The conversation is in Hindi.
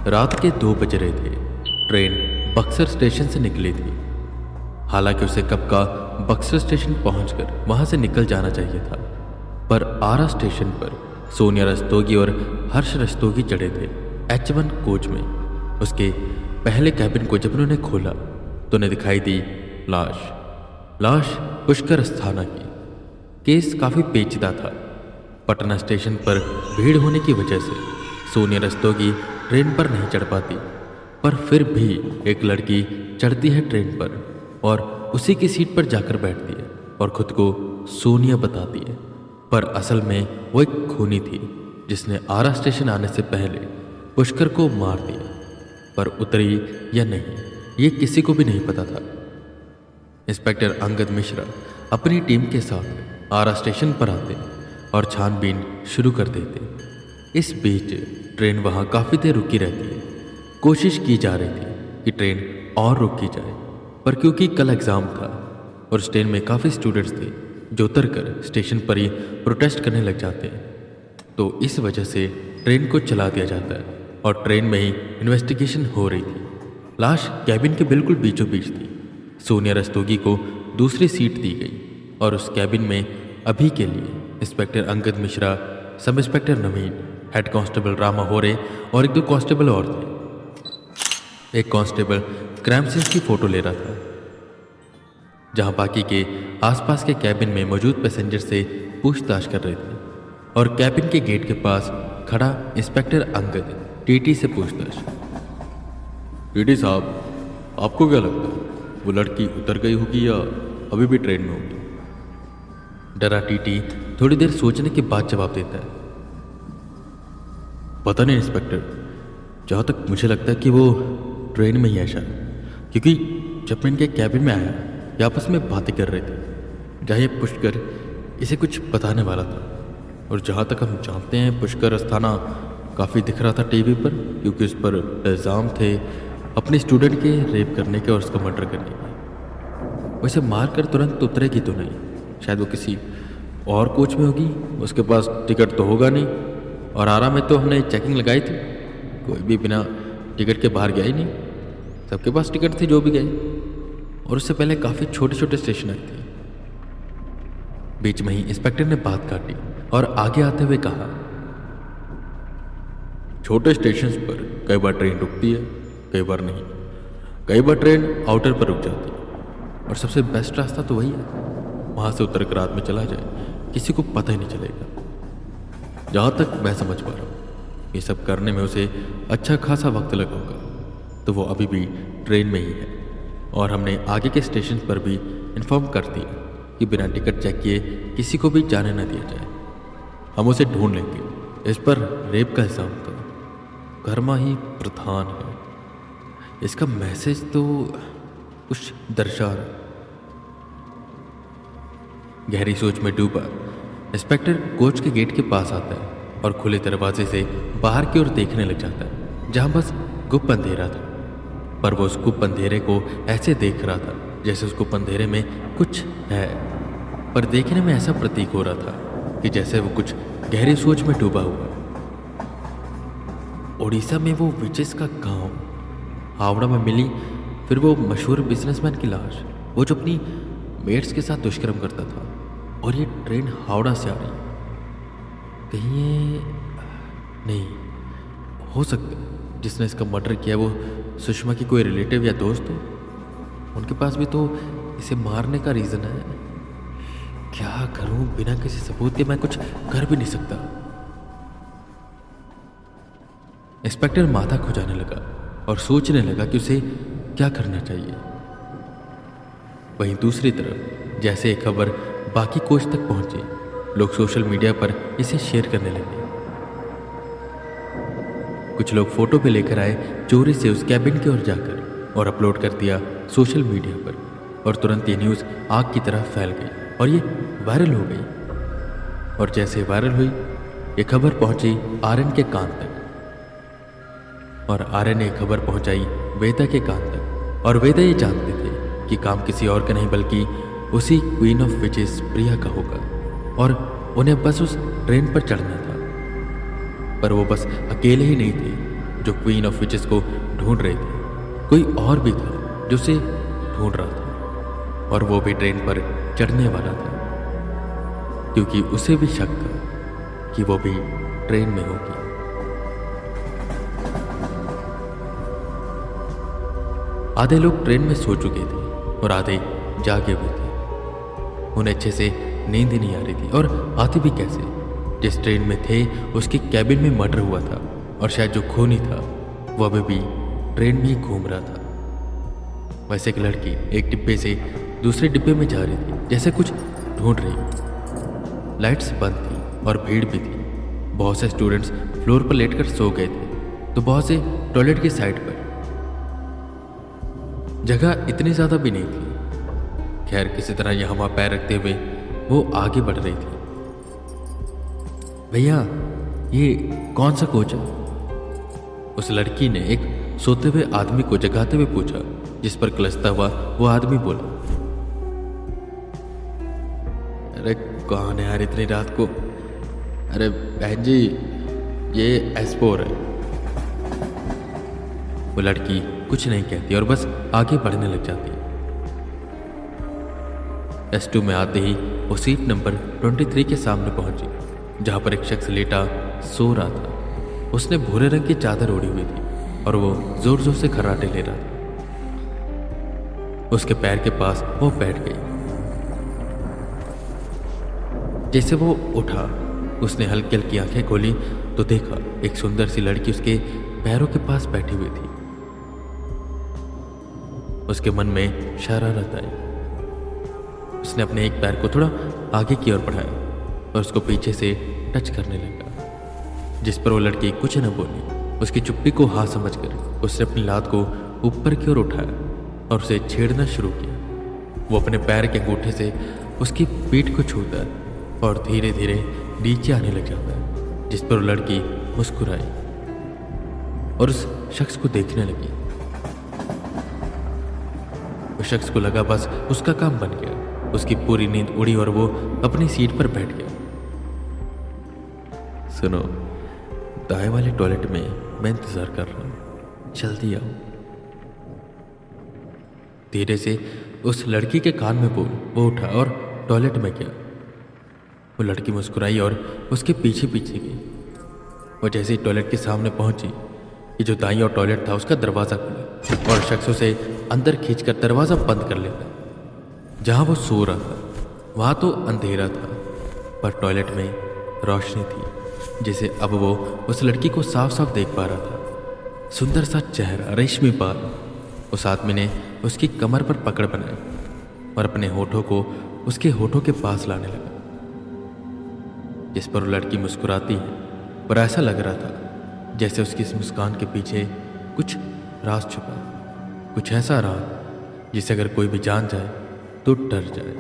रात के 2 बज रहे थे। ट्रेन बक्सर स्टेशन से निकली थी। हालांकि उसे कब का बक्सर स्टेशन पहुंचकर वहां से निकल जाना चाहिए था, पर आरा स्टेशन पर सोनिया रस्तोगी और हर्ष रस्तोगी चढ़े थे H1 कोच में। उसके पहले कैबिन को जब उन्होंने खोला तो उन्हें दिखाई दी लाश पुष्कर अस्थाना की। केस काफ़ी पेचीदा था। पटना स्टेशन पर भीड़ होने की वजह से सोनिया रस्तोगी ट्रेन पर नहीं चढ़ पाती, पर फिर भी एक लड़की चढ़ती है ट्रेन पर और उसी की सीट पर जाकर बैठती है और खुद को सोनिया बताती है। पर असल में वो एक खूनी थी जिसने आरा स्टेशन आने से पहले पुष्कर को मार दिया, पर उतरी या नहीं ये किसी को भी नहीं पता था। इंस्पेक्टर अंगद मिश्रा अपनी टीम के साथ आरा स्टेशन पर आते और छानबीन शुरू कर देते। इस बीच ट्रेन वहाँ काफ़ी देर रुकी रहती है। कोशिश की जा रही थी कि ट्रेन और रुकी जाए, पर क्योंकि कल एग्ज़ाम था और उस ट्रेन में काफ़ी स्टूडेंट्स थे जो उतर कर स्टेशन पर ही प्रोटेस्ट करने लग जाते हैं, तो इस वजह से ट्रेन को चला दिया जाता है और ट्रेन में ही इन्वेस्टिगेशन हो रही थी। लाश कैबिन के बिल्कुल बीचों बीच थी। सोनिया रस्तोगी को दूसरी सीट दी गई और उस कैबिन में अभी के लिए inspector Angad Mishra, sub inspector Naveen, head constable Rama Hore और 1-2 कांस्टेबल और थे। एक कांस्टेबल क्राइम सीन की फ़ोटो ले रहा था, जहां बाकी के आसपास के कैबिन में मौजूद पैसेंजर से पूछताछ कर रहे थे। और कैबिन के गेट के पास खड़ा इंस्पेक्टर अंगद टीटी से पूछताछ। टीटी साहब, आपको क्या लगता है वो लड़की उतर गई होगी या अभी भी ट्रेन में होगी? डरा टीटी थोड़ी देर सोचने के बाद जवाब देता है, पता नहीं इंस्पेक्टर, जहाँ तक मुझे लगता है कि वो ट्रेन में ही है शायद, क्योंकि जब मैं इनके कैबिन में आया ये आपस में बातें कर रहे थे। जहाँ ये पुष्कर इसे कुछ बताने वाला था, और जहाँ तक हम जानते हैं पुष्कर अस्थाना काफ़ी दिख रहा था टीवी पर, क्योंकि उस पर इल्ज़ाम थे अपने स्टूडेंट के रेप करने के और उसका मर्डर करने के। वैसे मार कर तुरंत उतरेगी तो नहीं, शायद वो किसी और कोच में होगी, उसके पास टिकट तो होगा नहीं। और आरा में तो हमने चेकिंग लगाई थी, कोई भी बिना टिकट के बाहर गया ही नहीं, सबके पास टिकट थी जो भी गए। और उससे पहले काफ़ी छोटे छोटे स्टेशन आए थे। बीच में ही इंस्पेक्टर ने बात काटी और आगे आते हुए कहा, छोटे स्टेशन पर कई बार ट्रेन रुकती है, कई बार नहीं। कई बार ट्रेन आउटर पर रुक जाती है और सबसे बेस्ट रास्ता तो वही है, वहाँ से उतर कर रात में चला जाए, किसी को पता ही नहीं चलेगा। जहाँ तक मैं समझ पा रहा हूँ ये सब करने में उसे अच्छा खासा वक्त लगा होगा, तो वो अभी भी ट्रेन में ही है। और हमने आगे के स्टेशन पर भी इन्फॉर्म कर दिया कि बिना टिकट चेक किए किसी को भी जाने न दिया जाए। हम उसे ढूंढ लेंगे। इस पर रेप का इल्ज़ाम था, कर्मा ही प्रधान है। इसका मैसेज तो कुछ दर्शा रहा। गहरी सोच में डूबा इंस्पेक्टर कोच के गेट के पास आता है और खुले दरवाजे से बाहर की ओर देखने लग जाता है, जहां बस गुप्त अंधेरा था। पर वो उस गुप्त अंधेरे को ऐसे देख रहा था जैसे उस गुप्त अंधेरे में कुछ है, पर देखने में ऐसा प्रतीक हो रहा था कि जैसे वो कुछ गहरी सोच में डूबा हुआ। उड़ीसा में वो विचेस का गांव, हावड़ा में मिली फिर वो मशहूर बिजनेसमैन की लाश, वो जो अपनी मेट्स के साथ दुष्कर्म करता था, और ये ट्रेन हावड़ा से आ रही। कहीं ये नहीं हो सकता जिसने इसका मर्डर किया वो सुषमा की कोई रिलेटिव या दोस्त हो। उनके पास भी तो इसे मारने का रीज़न है। क्या करूं, बिना किसी सबूत के मैं कुछ कर भी नहीं सकता। इंस्पेक्टर माथा खुजाने लगा और सोचने लगा कि उसे क्या करना चाहिए। वहीं दूसरी तरफ जैसे एक खबर बाकी कोच तक पहुंची, लोग सोशल मीडिया पर इसे शेयर करने लगे। कुछ लोग फोटो भी लेकर आए चोरी से उस कैबिन की ओर जाकर और अपलोड कर दिया सोशल मीडिया पर, और तुरंत ये न्यूज़ आग की तरह फैल गई और ये वायरल हो गई। और जैसे वायरल हुई ये खबर पहुंची आर्यन के कान तक, और आर्यन ने खबर पहुंचाई वेदा के कान तक। और वेदा ये जानते थे कि काम किसी और का नहीं बल्कि उसी क्वीन ऑफ विचेस प्रिया का होगा, और उन्हें बस उस ट्रेन पर चढ़ना था। पर वो बस अकेले ही नहीं थे, जो क्वीन ऑफ विचेस को ढूंढ रही थी। कोई और भी था जो उसे ढूंढ रहा था और वो भी ट्रेन पर चढ़ने वाला था, क्योंकि उसे भी शक था कि वो भी ट्रेन में होगी। आधे लोग ट्रेन में सो चुके थे और आधे जागे हुए थे। उन्हें अच्छे से नींद ही नहीं आ रही थी, और आती भी कैसे? जिस ट्रेन में थे उसकी कैबिन में मर्डर हुआ था और शायद जो खूनी था वो अभी भी ट्रेन में ही घूम रहा था। वैसे एक लड़की एक डिब्बे से दूसरे डिब्बे में जा रही थी, जैसे कुछ ढूंढ रही। लाइट्स बंद थी और भीड़ भी थी। बहुत से स्टूडेंट्स फ्लोर पर लेटकर सो गए थे, तो बहुत से टॉयलेट की साइड पर। जगह इतनी ज्यादा भी नहीं थी। खैर, किसी तरह यहाँ वहां पैर रखते हुए वो आगे बढ़ रही थी। भैया, ये कौन सा कोच है? उस लड़की ने एक सोते हुए आदमी को जगाते हुए पूछा, जिस पर कलसता हुआ वो आदमी बोला, अरे कौन है यार इतनी रात को? अरे बहन जी, ये S4 है। वो लड़की कुछ नहीं कहती और बस आगे बढ़ने लग जाती। S2 में आते ही वो सीट नंबर 23 के सामने पहुंची, जहां पर एक शख्स लेटा सो रहा था। उसने भूरे रंग की चादर ओढ़ी हुई थी और वो जोर जोर से खर्राटे ले रहा था। उसके पैर के पास वो बैठ गई। जैसे वो उठा, उसने हल्की हल्की आंखें खोली तो देखा एक सुंदर सी लड़की उसके पैरों के पास बैठी हुई थी। उसके मन में शरारत आई। उसने अपने एक पैर को थोड़ा आगे की ओर बढ़ाया और उसको पीछे से टच करने लगा, जिस पर वो लड़की कुछ न बोली। उसकी चुप्पी को हाँ समझकर उसने अपनी लात को ऊपर की ओर उठाया और उसे छेड़ना शुरू किया। वो अपने पैर के अंगूठे से उसकी पीठ को छूता है और धीरे धीरे नीचे आने लग जाता है, जिस पर वो लड़की मुस्कुराई और उस शख्स को देखने लगी। उस शख्स को लगा बस उसका काम बन गया। उसकी पूरी नींद उड़ी और वो अपनी सीट पर बैठ गया। सुनो, दाएं वाले टॉयलेट में मैं इंतजार कर रहा हूं, जल्दी आओ। धीरे से उस लड़की के कान में बोल। वो उठा और टॉयलेट में गया। वो लड़की मुस्कुराई और उसके पीछे पीछे गई। वो जैसे ही टॉयलेट के सामने पहुंची, ये जो दाईं और टॉयलेट था उसका दरवाजा खुला और शख्स उसे अंदर खींचकर दरवाजा बंद कर लेता। जहां वो सो रहा था वहां तो अंधेरा था, पर टॉयलेट में रोशनी थी, जिसे अब वो उस लड़की को साफ साफ देख पा रहा था। सुंदर सा चेहरा, रेशमी बाल। उस आदमी ने उसकी कमर पर पकड़ बनाई और अपने होठों को उसके होठों के पास लाने लगा, जिस पर वो लड़की मुस्कुराती है। पर ऐसा लग रहा था जैसे उसकी इस मुस्कान के पीछे कुछ राज छुपा, कुछ ऐसा राज जिसे अगर कोई भी जान जाए तो डर जाए।